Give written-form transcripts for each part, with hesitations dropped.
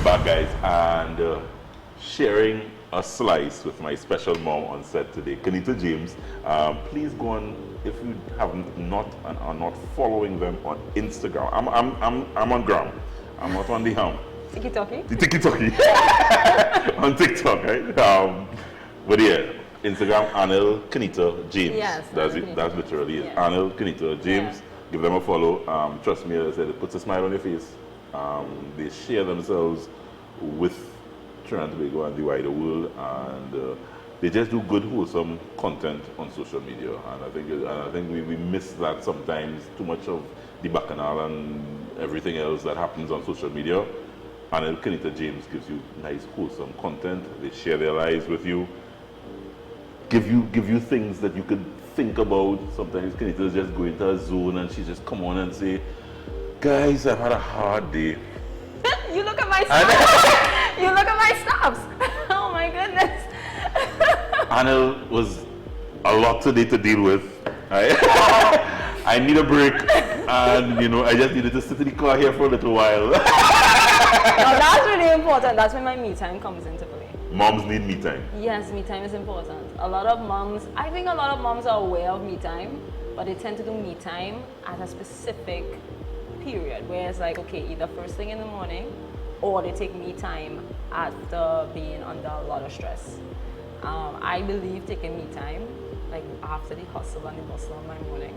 we're back, guys, and sharing a slice with my special mom on set today, Kineta James. Please go on, if you have not and are not following them on Instagram. I'm on Gram. I'm not on the TikTok. The TikTok. On TikTok, right? But yeah, Instagram, Anil Kineta James. Yes, that's it. That's literally it. Yeah. Anil Kineta James. Yeah. Give them a follow. Trust me, as I said, it puts a smile on your face. They share themselves with Trinidad and Tobago and the wider world, and they just do good, wholesome content on social media. And I think we miss that sometimes. Too much of the bacchanal and everything else that happens on social media. And Kineta James gives you nice, wholesome content. They share their lives with you. Give you things that you could think about. Sometimes Kineta just go into a zone and she just come on and say, guys, I've had a hard day. You look at my snaps. You look at my snaps. Oh my goodness. Anil was a lot today to deal with. I need a break, and I just needed to sit in the car here for a little while. Now that's really important. That's when my me time comes into play. Moms need me time. Yes, me time is important. I think a lot of moms are aware of me time, but they tend to do me time at a specific period, where it's like, okay, either first thing in the morning, or they take me time after being under a lot of stress. I believe taking me time, like after the hustle and the bustle of my morning,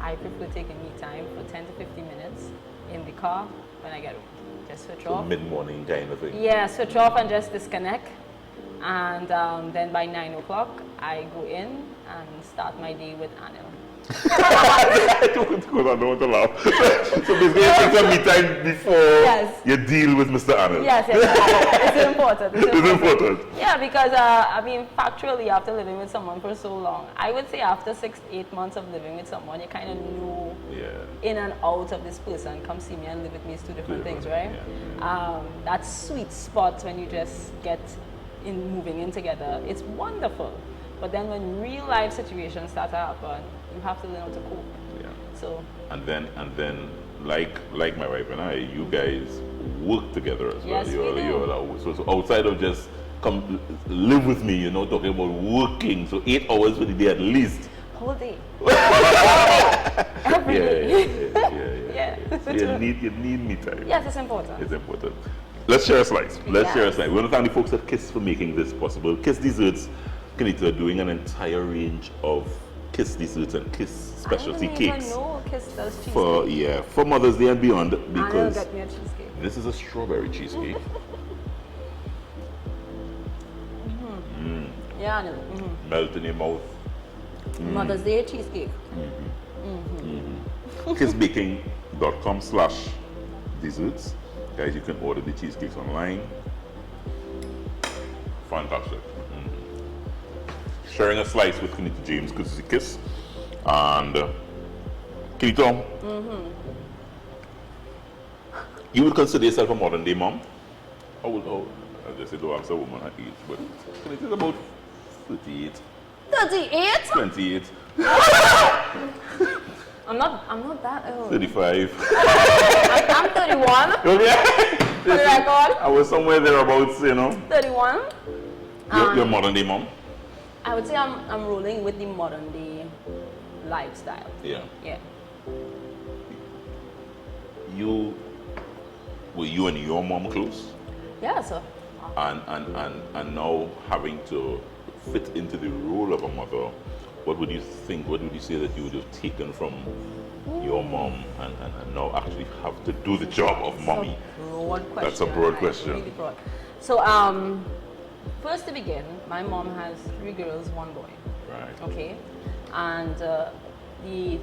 I prefer taking me time for 10 to 15 minutes in the car when I get home. Just switch off. Mid-morning kind of thing. Yeah, switch off and just disconnect. And then by 9 o'clock, I go in and start my day with Anil. I don't want to laugh. So basically, you take some me time before you deal with Mr. Anil. Yes, it's important. It's important. Yeah, because factually, after living with someone for so long, I would say after 6-8 months of living with someone, you kind of know in and out of this person. Come see me and live with me is two different things, right? Yeah. That sweet spot when you just get moving in together, it's wonderful. But then when real life situations start to happen, you have to learn how to cope. Yeah. So. And then, like my wife and I, you guys work together as well. Yes, we do. So outside of just come live with me, talking about working. So 8 hours for the day at least. Whole day. Every day. Yeah. So you need me time. Yes, it's important. It's important. Let's share a slice. Share a slice. We want to thank the folks at Kiss for making this possible. Kiss Desserts. Kineta are doing an entire range of Kiss desserts and Kiss specialty cakes. I know Kiss does cheesecake. For Mother's Day and beyond, because get me a cheesecake. This is a strawberry cheesecake. Yeah, I know. Melt in your mouth. Mother's Day cheesecake. Kissbaking.com/desserts. Guys, you can order the cheesecakes online. Fantastic. Sharing a slice with Kineta James, because it's a Kiss. And Kineta, you would consider yourself a modern day mom? I just say, though I'm a woman at age, but Kineta is about 38. 38? 28. I'm not that old. 35. I'm 31. Okay. For the record. I was somewhere thereabouts, 31. You're modern day mom? I would say I'm rolling with the modern day lifestyle. Yeah. Yeah. Were you and your mom close? Yeah, so. And now having to fit into the role of a mother, what would you think? What would you say that you would have taken from your mom and now actually have to do the job of mommy? That's a broad question. Really broad. So first to begin, my mom has 3 girls, 1 boy. Right. Okay. And the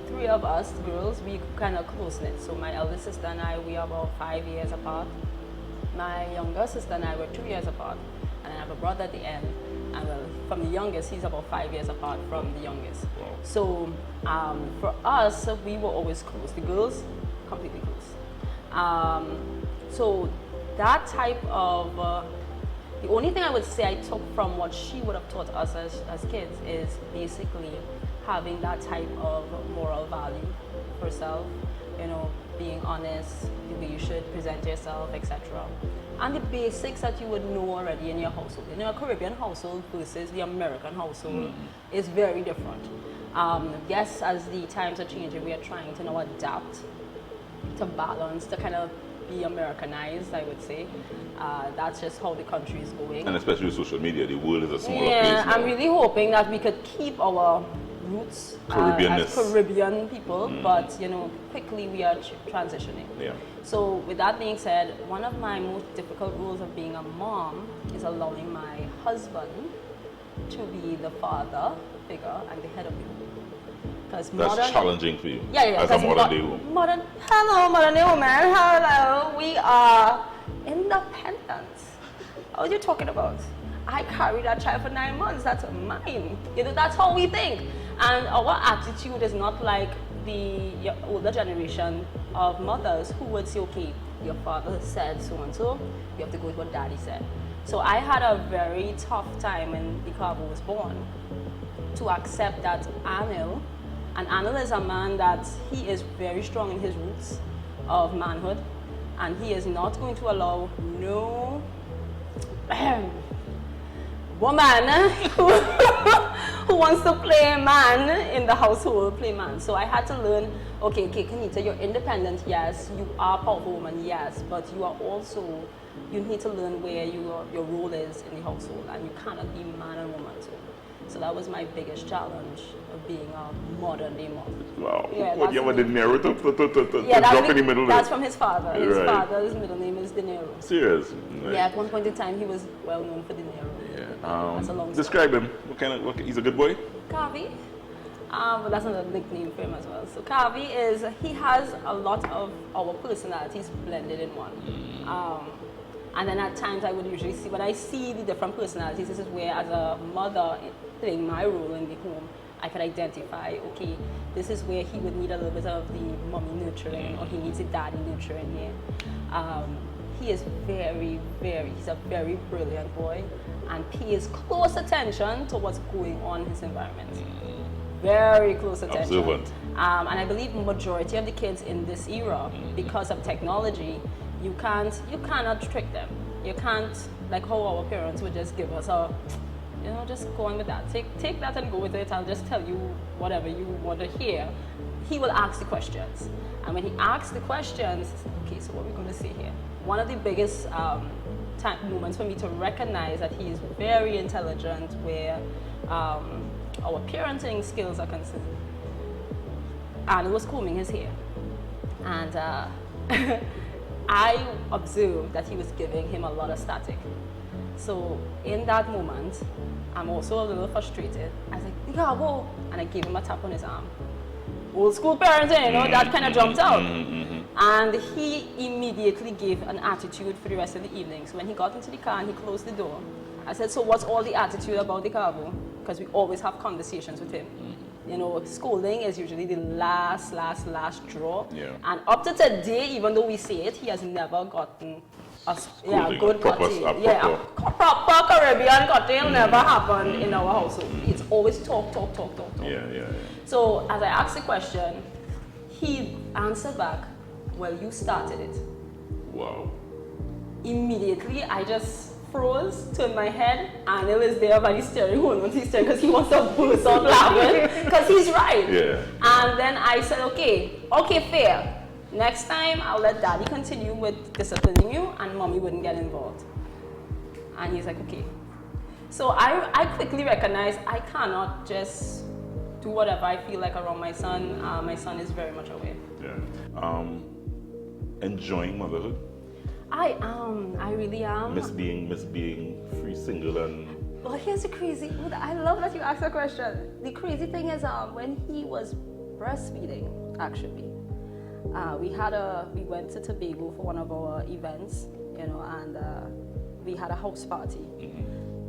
3 of us girls, we kind of close knit. So my eldest sister and I, we are about 5 years apart. My younger sister and I were 2 years apart. And I have a brother at the end. And well, from the youngest, he's about 5 years apart from the youngest. Wow. So for us, we were always close. The girls, completely close. So that type of, the only thing I would say I took from what she would have taught us as kids is basically having that type of moral value for self, being honest, the way you should present yourself, etc. and the basics that you would know already in your household. In your Caribbean household versus the American household is very different. Yes, as the times are changing, we are trying to now adapt to balance, to kind of be Americanized, I would say. That's just how the country is going. And especially with social media, the world is a smaller place Yeah, now. I'm really hoping that we could keep our roots as Caribbean people, but you know, quickly we are transitioning. Yeah. So with that being said, one of my most difficult roles of being a mom is allowing my husband to be the father figure and the head of the home. That's challenging for you. Yeah, as a modern day woman. Modern day woman. Hello, we are independent. What are you talking about? I carried that child for 9 months. That's mine. You know, that's how we think. And our attitude is not like the older generation of mothers who would say, okay, your father said so and so, you have to go with what daddy said. So I had a very tough time when Icabo was born to accept that Anil, and Anil is a man that he is very strong in his roots of manhood, and he is not going to allow no woman who wants to play man in the household, play man. So I had to learn, okay, Kineta, you're independent, yes, you are a powerful woman, yes, but you are also, you need to learn where your role is in the household, and you cannot be man and woman too. So that was my biggest challenge of being a modern day mom. Wow. Yeah, What, you have a dinero to yeah, drop in the middle? That's from his father. His Right. father's middle name is Dinero. Serious? Right. Yeah, at one point in time he was well known for Dinero. That's a long describe him. He's a good boy? Kavi, but that's another nickname for him as well. So Kavi he has a lot of our personalities blended in one. And then at times I would usually see, when I see the different personalities, this is where as a mother playing my role in the home, I could identify, okay, this is where he would need a little bit of the mommy nurturing, or he needs the daddy nurturing here. He is he's a very brilliant boy and pays close attention to what's going on in his environment. Very close attention. Observant. And I believe majority of the kids in this era, because of technology, you cannot trick them. You can't, like how our parents would just give us a, you know, just go on with that. Take that and go with it. I'll just tell you whatever you want to hear. He will ask the questions. And when he asks the questions, okay, so what are we going to say here? One of the biggest moments for me to recognize that he is very intelligent, where our parenting skills are concerned. And he was combing his hair. And I observed that he was giving him a lot of static. So in that moment, I'm also a little frustrated. I was like, yeah, whoa. And I gave him a tap on his arm. Old school parenting, you know, that kind of jumped out. And he immediately gave an attitude for the rest of the evening. So when he got into the car and he closed the door, I said, so what's all the attitude about the carbo? Because we always have conversations with him. You know, scolding is usually the last draw. Yeah. And up to today, even though we say it, he has never gotten a good cutting. Yeah, a proper Caribbean cutting never happened in our household. It's always talk. Yeah. So as I asked the question, he answered back, well, you started it. Wow. Immediately, I just froze, turned my head, and Anil is there by the steering wheel when he's steering because he wants to burst out laughing because he's right. Yeah. And then I said, okay, fair. Next time, I'll let daddy continue with disciplining you and mommy wouldn't get involved. And he's like, okay. So I quickly recognized I cannot just do whatever I feel like around my son. My son is very much aware. Yeah. Enjoying motherhood? I am. I really am. Miss being free, single, and... Well, here's the crazy... I love that you asked that question. The crazy thing is when he was breastfeeding, actually, we went to Tobago for one of our events, you know, and we had a house party.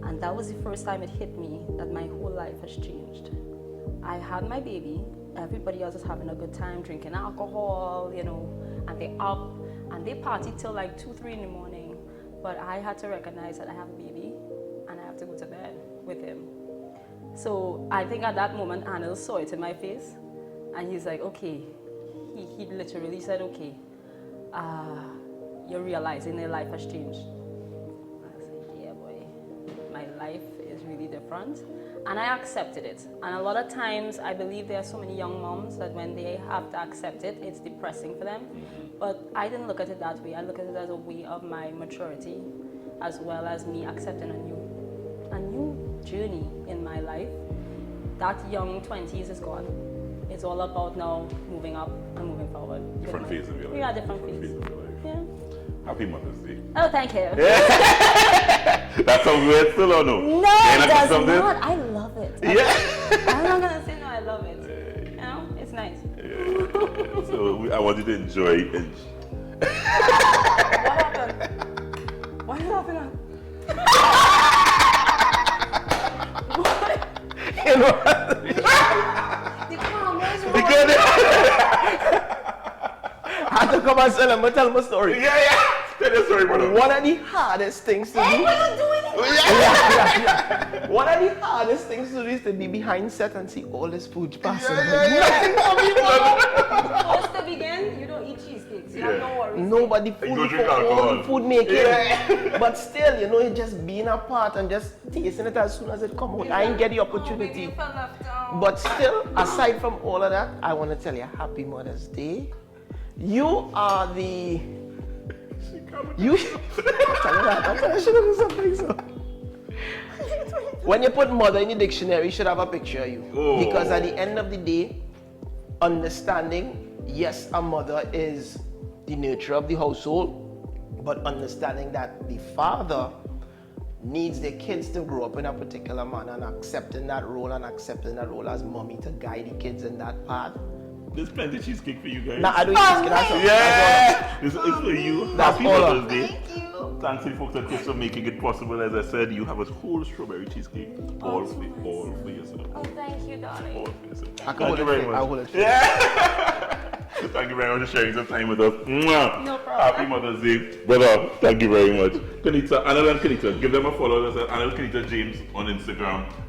And that was the first time it hit me that my whole life has changed. I had my baby, everybody else is having a good time, drinking alcohol, you know, and they're up, and they party till like 2, 3 in the morning. But I had to recognize that I have a baby, and I have to go to bed with him. So I think at that moment, Anil saw it in my face, and he's like, okay. He literally said, okay, you're realizing their life has changed. I was like, yeah, boy, my life is really different. And I accepted it. And a lot of times, I believe there are so many young moms that when they have to accept it, it's depressing for them. But I didn't look at it that way. I look at it as a way of my maturity, as well as me accepting a new journey in my life. That young 20s is gone. It's all about now moving up and moving forward. Different phases of your life. Yeah, different phases. Of your life. Yeah. Happy Mother's Day. Oh, thank you. That sounds weird still or no? No, it does not. I love it. Yeah. I'm not gonna say no. I love it. You know, it's nice. Yeah. So I want you to enjoy it. What happened? What happened? You know what? The cameras were Because I had to come and tell my story. yeah. Tell your story, brother. One of the hardest things to do. Hey, what are you doing? Yeah. One of the hardest things to do is to be behind set and see all this food passing. Nothing for me, brother. Supposed to begin, you don't eat cheesecakes. You have no worries. Nobody You go food drink for all alcohol. the food making. But still, you know, it just being a part and just tasting it as soon as it come out. I didn't get the Oh, baby, opportunity. you fell left out. But still, aside from all of that, I want to tell you Happy Mother's Day. You are the... You... I should have done something so. When you put mother in the dictionary, you should have a picture of you. Oh. Because at the end of the day, understanding, yes, a mother is the nurturer of the household, but understanding that the father needs their kids to grow up in a particular manner and accepting that role as mommy to guide the kids in that path. There's plenty of cheesecake for you guys. Nah, I don't eat cheesecake, that's all. Yeah! This is for you. That's Happy all. Mother's Day. Thank you. Thanks to the folks at Kiss for making it possible. As I said, you have a whole strawberry cheesecake. All for yourself. Oh, thank you, darling. All for yourself. I can Thank hold you it very for you. much. I'll hold it for you. Yeah! Thank you very much for sharing some time with us. Mwah. No problem. Happy Mother's Day. Brother, thank you very much. Kineta, Anil and Kineta, give them a follow. Anil Kineta James on Instagram.